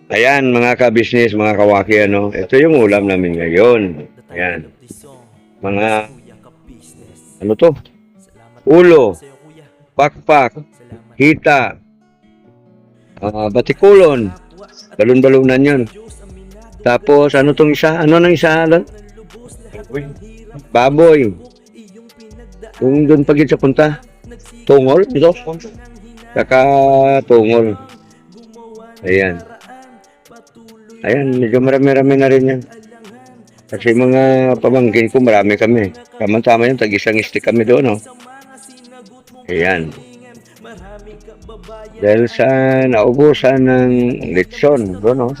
Ayan, mga ka-business, mga kawaki, ano, ito yung ulam namin ngayon. Ayan, mga, ano to? Ulo, pakpak, hita, batikulon, balon-balunan yun. Tapos, ano tong isa? Ano nang isa? Baboy. Yung doon pag sa punta. Tungol, ito. Saka tungol. Ayan. Ayan, medyo marami-rami na rin yan. Kasi mga pamangkin ko, marami kami. Tama-tama yun, tag-isang stick kami doon, oh. Ayan. Dahil sa naubusan ng litson, doon, oh,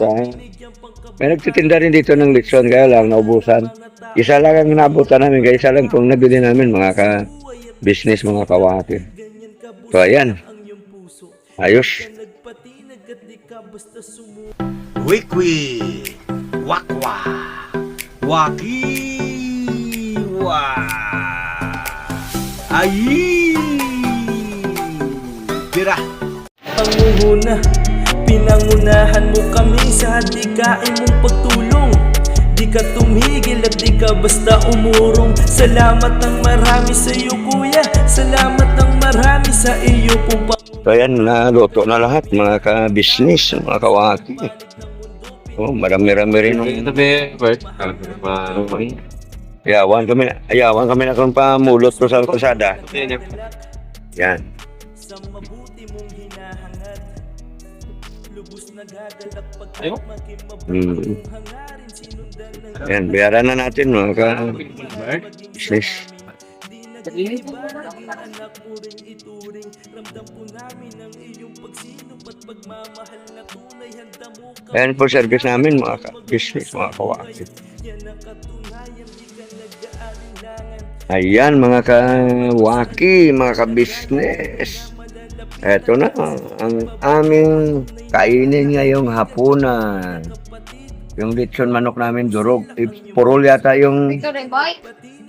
may nagtitinda rin dito ng litson, kaya lang naubusan. Isa lang ang nabutan namin, kaya isa lang pong nabili namin, mga ka-business, mga kawaki. So, ayan. Ayos. Wikwi, wakwa, wakiwa, ayi, tira. Pangunguna, pinangunahan mo kami sa hadikain mong pagtulong. Di ka tumigil at di ka basta umurong. Salamat ng marami sa iyo kuya, salamat ng marami sa iyo pong So, ayan, naluto na lahat, mga ka-business, mga kawaki. Oh, marami-rami rin. Ayawan kami na kung pamulot ko sa kalsada. Yan. sa mabuti mong hinahangad. Lubos nagagalak pag Mm. maging hangarin sinundan ng Yan, bayaran na natin, mga ka-business. anak mo rin ituring. Ramdam po namin ang iyong pagsinop at pagmamahal na tunay. Handa mo ka Ayan po service namin, mga ka-business, mga kawaki. yan ang katunayan. Di ka nag-aalinlangan. Ayan, mga kawaki, mga ka-business. Eto na, ang aming kainin ngayong hapunan. Yung lechon manok namin, durog. Purol yata yung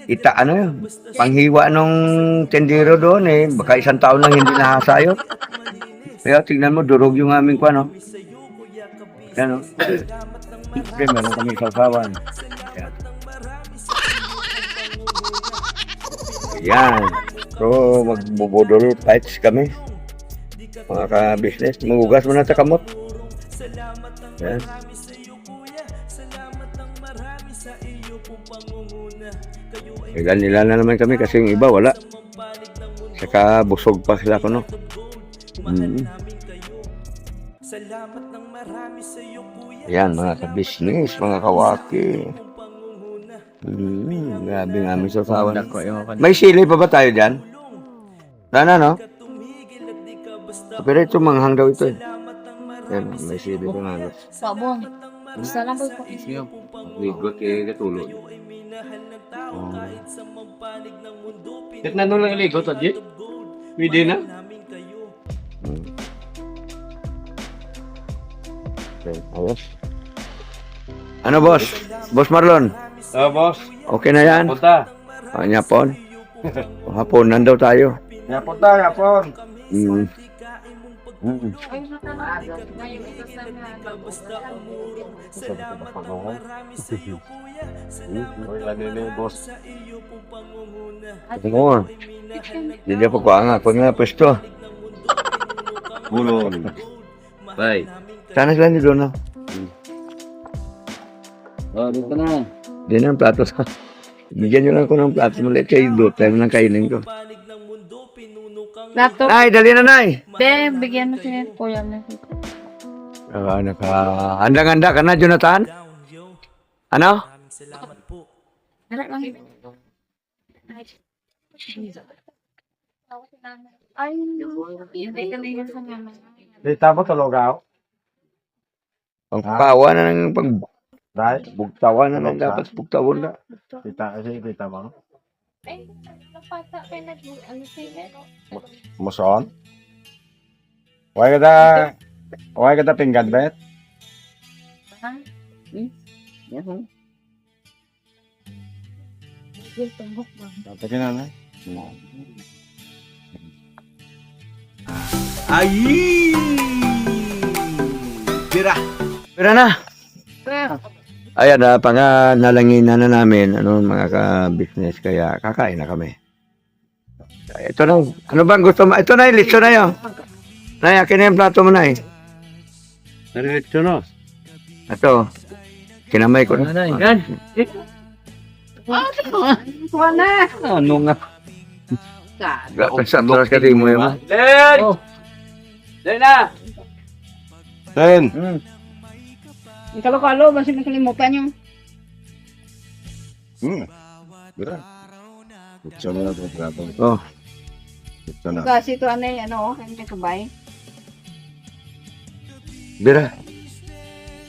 ita, ano yun, panghiwa nung tendero doon eh. Baka isang taon nang hindi nahasayot. Kaya tignan mo, durog yung aming kwan, no? Yan, no? Siyempre, meron kami sausawan. Yan. Yan. So, magbubudol fights kami. Mga ka-business, magugas mo na sa kamot. Yan. Nila na naman kami kasi yung iba wala. Saka busog pa sila ko, no? Yan, mga ka-business, mga kawaki. Grabe nga, may sasawan. May sili pa ba tayo dyan? Sana, no? Pero ito, manghang daw ito eh. Yan, may sili pa nga. Sabong. Isa lang po po. Ligot kayo katulog. Kahit na lang iligot, Adji? Pwede na? Okay, ayos. Ano, boss? Boss Marlon? Boss. Okay na yan? Punta. Nyapon? Haponan daw tayo. Punta, yapon. Ay, natalaga. Ngayon, ito sa Uy, lagi na yung boss. Ito mo. Hindi po ko nga. Kung nga pwesto. Bulon. Bye. Sana sila nito na. Dito na. Hindi na ang plato sa... Bigyan nyo lang ko ng plato. Maliit kayo doon. Tayo nang kainin ko. laptop. Nay, dali na, Nay! Be, bigyan mo si Kuya na. Handang-handa ka na, Jonathan? Ano? Dala lang. Ay, hindi ka na sa mama. Dito mo tulugaw. Pagpawa na ng Dahil. bugtawa na lang dapat bugtawon na. Kita mo. Ay, napata kayo ano sila? Muson. Huwag kita pinggan, bet. Ha? Yan. Yung tumbok ba? Tapos na. Ayi, tira. Pero na. Ayan, pangalanginan na namin, mga ka-business, kaya kakain na kami. Ito na, ano bang gusto mo? Ito na, litso na yun. Nay, akin na yung plato mo na eh. Narilito no? Ito, kinamay ko na. Yan. Ano nga? Sa turas ka din mo yun. Len! Len na! Ten. Yung kalo-kalo, basta nakalimutan yung Bira. Gusto mo na ito, trato. Oh, Gusto na. kasi ito ano yung hindi kabay. bira.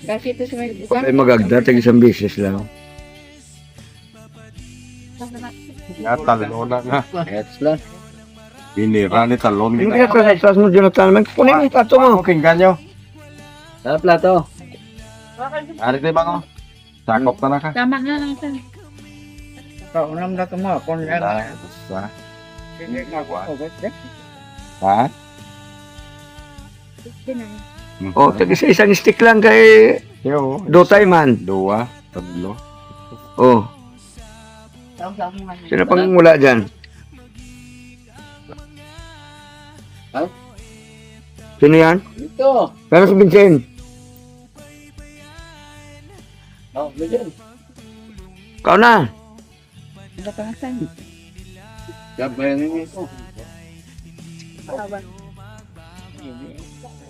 Kasi ito sa may Ay magagda, tag isang beses lang. Nga, talon na nga. Ets lang. Binira ni talon. Hindi ka sa isas mo, Jonathan. Kunin mo yung plato mo. Pakinggan nyo. Sa plato. Ari tayo ba ko? Sakop na ka. Tama nga lang ito. Kaunam na mo. Kung yan. Sa? Ha? Oh, tag isang stick lang kay Yo. Dotay man. Dua. Tatlo. Oh, sino pang mula dyan? Ha? Sino yan? Ito. Pero si Vincent. Oh, medyan. Ikaw na. Gabayan niyo ito.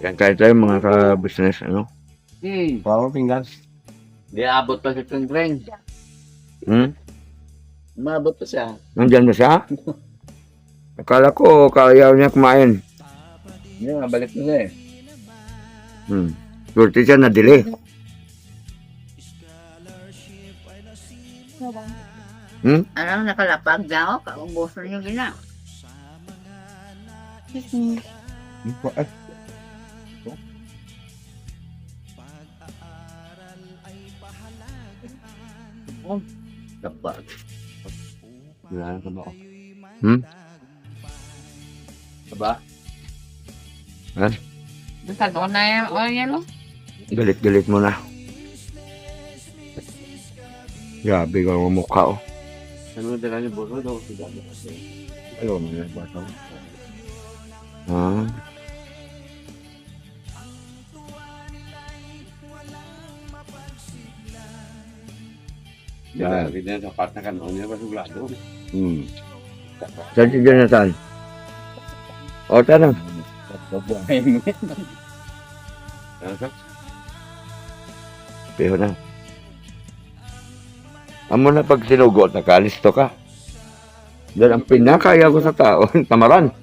Yan kahit tayo mga ka-business, Pao pinggan. Di abot pa sa train. Maabot pa siya. Nandyan na siya? Akala ko, kaya niya kumain. Hindi, mabalik na siya eh. Surti siya na-delay. Ano, nakalapag daw, kaubusan nyo gina. Kapag. Wala na ba ako? Diba? Basta doon na yan, o yan o. Galit-galit mo na. Grabe ka ang mukha, oh. Ano dala niyo boso daw si Dado? Ayaw mo yan, bata. Ah. Yan. Hindi na sapat na kanon niya pa suglado. Saan si Jonathan? O, tanong. Pero na. Amo na pag sinugot, nakalisto ka. Dahil ang pinakaya ko sa tao, tamaran.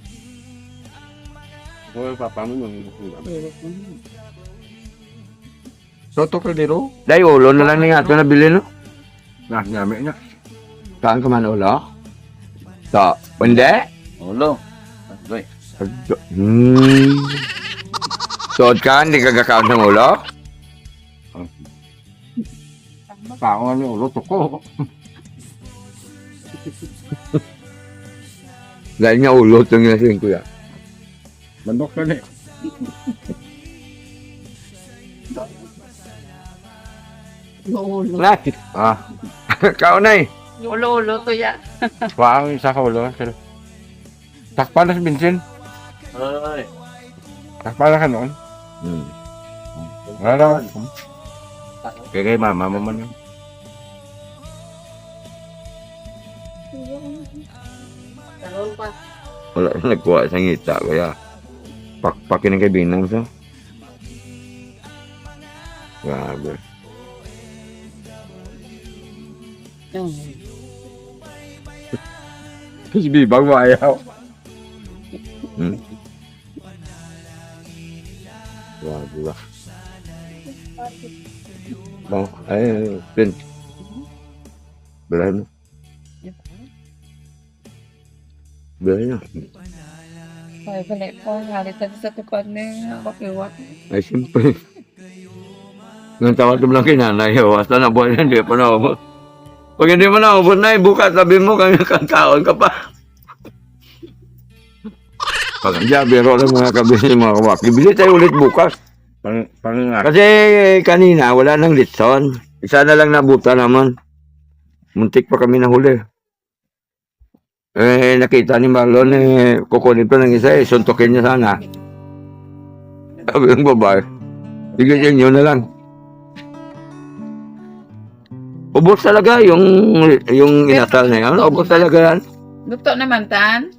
Hoy, papa mo nang Soto Caldero? Dahil ulo na lang nga ito nabili, no? Nah, nyami na. Saan ka man ulo? So, hindi? ulo. Doy. Suot ka, hindi ka gakawin ng ulo? Tao nga ni ulo, tuko. Dahil niya ulo, itong nasin ko yan. Manok ka ni. Nay! Kaunay! Ulo-ulo to ya. Wow, isa ka ulo. Takpan na si Vincent. Ay. Takpan na ka noon. Wala daw. Kaya kay mama mo man yun. Wala na nagkuha sa ngita, kaya pakpakin ng kaibigan siya. Grabe. Si Bibang maayaw. Grabe ba? Bang, ay, pin. Belahan mo. Belahan mo. Ay, balik po, halitan sa tupad na bakiwat. Ay, siyempre. Nang tawag mo lang kinanay, wasta na buhay na, hindi pa naubos. Pag hindi mo naubos na, bukas sabi mo, kami kakaon ka pa. Pag hindi, biro lang mga kabili, mga kawaki. Bili tayo ulit bukas. Pangingat. Kasi kanina, wala nang litson. Isa na lang nabuta naman. Muntik pa kami nahuli. Nakita ni Marlon, kukunin ko ng isa, suntukin niya sana. Sabi ng babae, sige yun na lang. Ubos talaga yung inasal na yan. Ubos talaga yan. Luto naman, tan.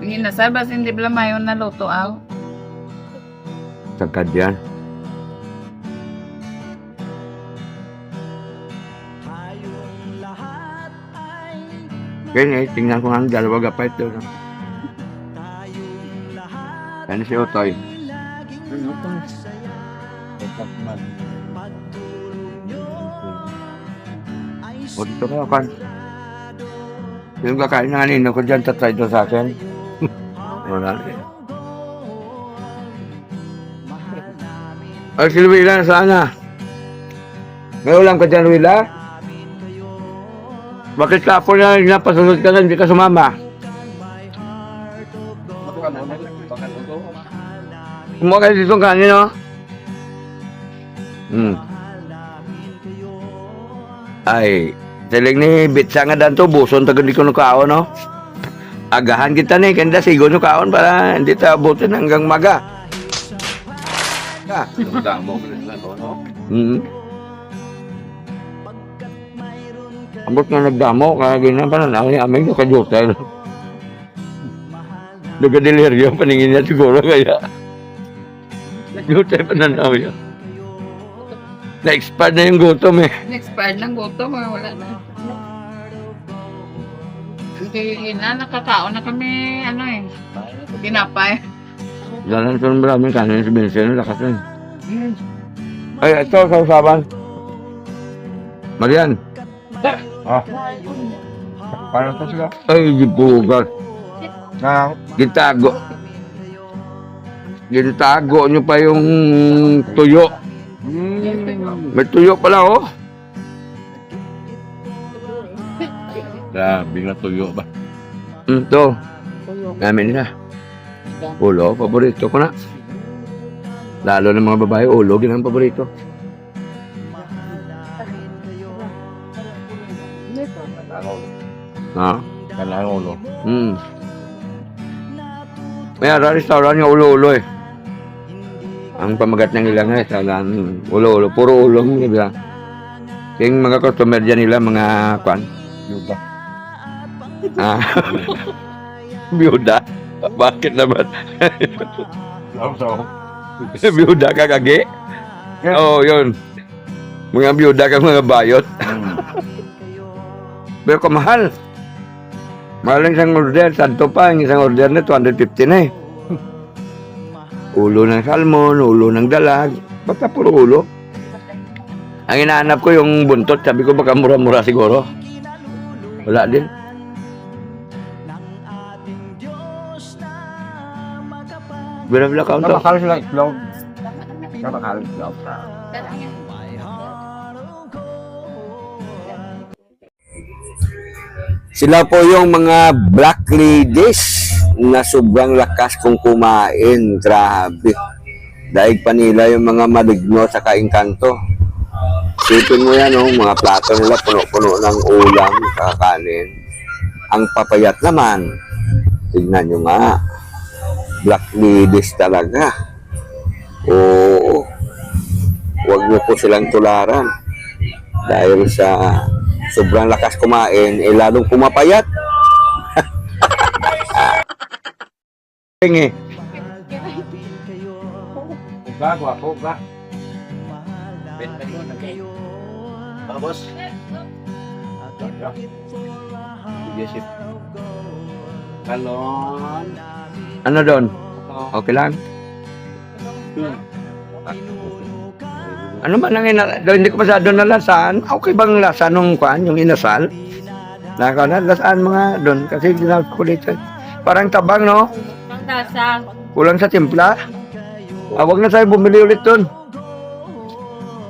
Yung inasal, basta hindi bala mayon na luto, aw. Sagad yan. Kaya tingnan ko nga ang dalawa gapay ito. Yan si Otoy. O dito ka kan. Yung kakain na kanina ko dyan, tatry doon sa akin. Wala. Ay, si Luila, sana. May ulam ka dyan, Luila? Bakit kapon na napasunod ka na, hindi ka sumama? Kumuha ka dito kanin, no? Ay, tiling ni Bitsa nga danto, buson tagad ko ng kaon, no? Agahan kita ni, kanda sigo ng kaon para hindi ta abutin hanggang maga. Damo ko rin no? Ambot nga nagdamo, kaya ganyan pa na amin yung kajutel. Nagka-deliryo, paningin niya siguro kaya. Jutel pa na namin yan. Na-expired na yung gutom eh. Expired ng gutom, wala na. Hindi na, nakakaon na kami, ginapay. Dalan sa maraming kanin si Vincent, lakas rin. Ay, ito, sa usapan. Marian. Paano to sila? Ay, gibugal. Na, Gintago. Gintago nyo pa yung tuyo. May tuyo pala, oh. grabe na tuyo ba? Ito. Namin nila. Ulo, paborito ko na. Lalo ng mga babae, ulo, yun ang paborito. Ha? Kailangan ulo. May restaurant yung ulo-ulo eh. Ang pamagat ng ilang talagang ulo-ulo. Puro ulo yung iba. Yung mga customer dyan nila, mga kwan. Yuba. Biyuda. Bakit naman? So, Biyuda ka kagi? Oo, yun. Mga biyuda ka, mga bayot. Pero kamahal. Mahal ang isang order. Santo pa, ang isang order na 250 na eh. Ulo ng salmon, ulo ng dalag. Basta puro ulo. Ang inaanap ko yung buntot. Sabi ko baka mura-mura siguro. Wala din. Bila-bila ka ito. nakakal sila itlog. Nakakal itlog. Sila po yung mga black ladies na sobrang lakas kung kumain. Grabe. Daig pa nila yung mga maligno sa kaingkanto. Sipin mo yan, oh, mga plato nila puno-puno ng ulam, kakanin. Ang papayat naman, tignan nyo nga, black ladies talaga. Oo. Huwag nyo po silang tularan. Dahil sa sobrang lakas kumain, lalong pumapayat. Bago ako ba? Tapos, Yusip. Kalon. Ano doon? Okay lang? Ano ba nang hindi ko masyado nalasan? Okay bang lasa nung kwan, yung inasal? Lasaan mga doon kasi ginawag ko dito. Parang tabang, no? Kulang sa timpla. Wag na tayo bumili ulit doon.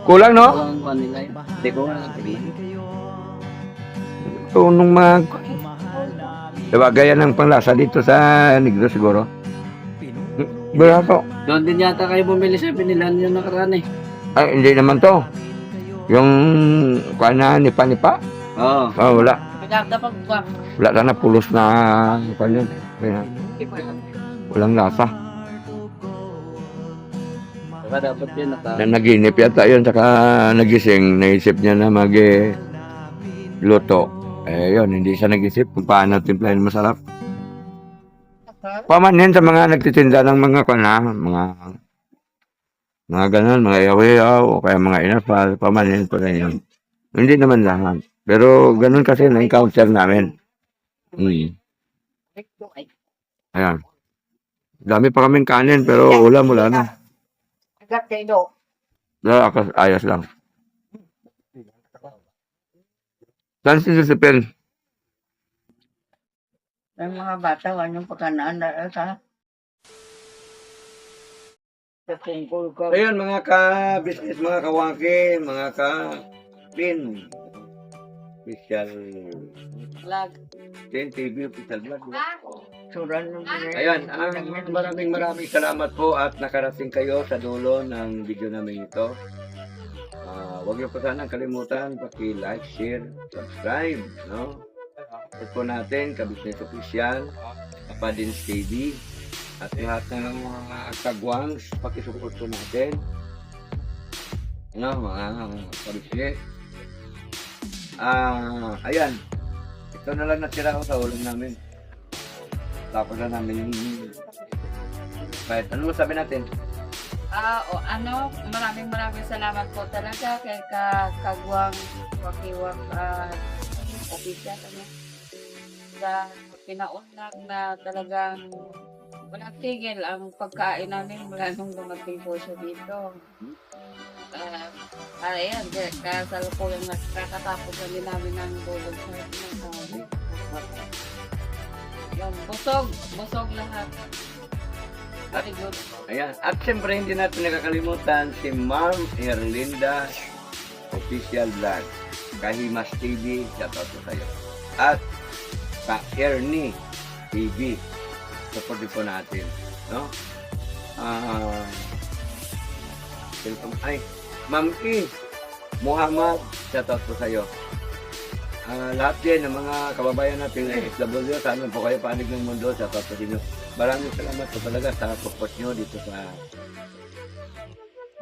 Kulang, no? Hindi ko nga Ito nung mga... Diba, gaya ng panglasa dito sa Negros siguro. Barato. Doon din yata kayo bumili sa binilan yung nakaraan eh. Ay, hindi naman to. Yung kana nipa-nipa. Oo. Oh, wala. Dapat ba? Wala na pulos na kanyan. Kaya, walang lasa. Baka dapat yun Na naginip yata yun, saka nagising, naisip niya na luto. Eh yun, hindi siya nag-isip kung paano timplahin masarap. Pamanin sa mga nagtitinda ng mga mga ganun, mga yaw-yaw, o kaya mga inapal, pamanin pa rin yun. Hindi naman lahat. Pero ganun kasi na-encounter namin. Ayan. Dami pa kaming kanin, pero ulam wala na. Agad kayo. Ayos lang. Saan si Josephine? Ang mga bata, anong pagkanaan na sa tungkol ko. Ayun, mga ka-business, mga kawaki, mga ka-pin. Official Lag. TV, official vlog. Suran ng Ayan, maraming salamat po at nakarating kayo sa dulo ng video namin ito. Huwag niyo po sanang kalimutan, paki-like, share, subscribe, no? At po natin, Ka-Business Official, Kapadins TV, at lahat ng mga kagwangs, pakisupport po natin. Ano, mga ka-business. Ayan, ito na lang natira ko sa ulam namin. Tapos na namin yung... Right, ano sabi natin? Maraming salamat po talaga kay Kagwang Wakiwak official sa pinaunlak na talagang walang tigil ang pagkain namin mula nung dumating po siya dito. Ayan, kasalukuyan nakakatapos na din namin ng bulog sa busog lahat. Very good. Ayan. At siyempre, hindi natin nakakalimutan si Ma'am Erlinda Official Vlog. Kahimas TV, shoutout po sa'yo. At sa Ernie TV, support po natin. No? Ma'am E. Muhammad, shoutout po sa'yo. Lahat din ng mga kababayan natin na SW, saan po kayo panig ng mundo, shoutout po sa inyo. Maraming salamat po talaga sa support nyo dito sa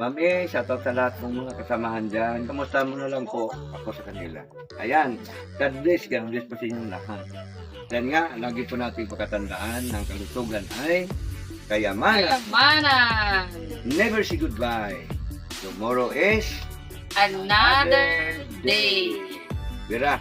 Ma'am E, shoutout sa lahat ng mga kasamahan dyan. Kamusta mo na lang po ako sa kanila. Ayan, God bless po sa inyong lahat. Yan nga, lagi po natin pakatandaan ng kalusugan ay kayamanan. Kayamanan! Never say goodbye. Tomorrow is Another day. Bira.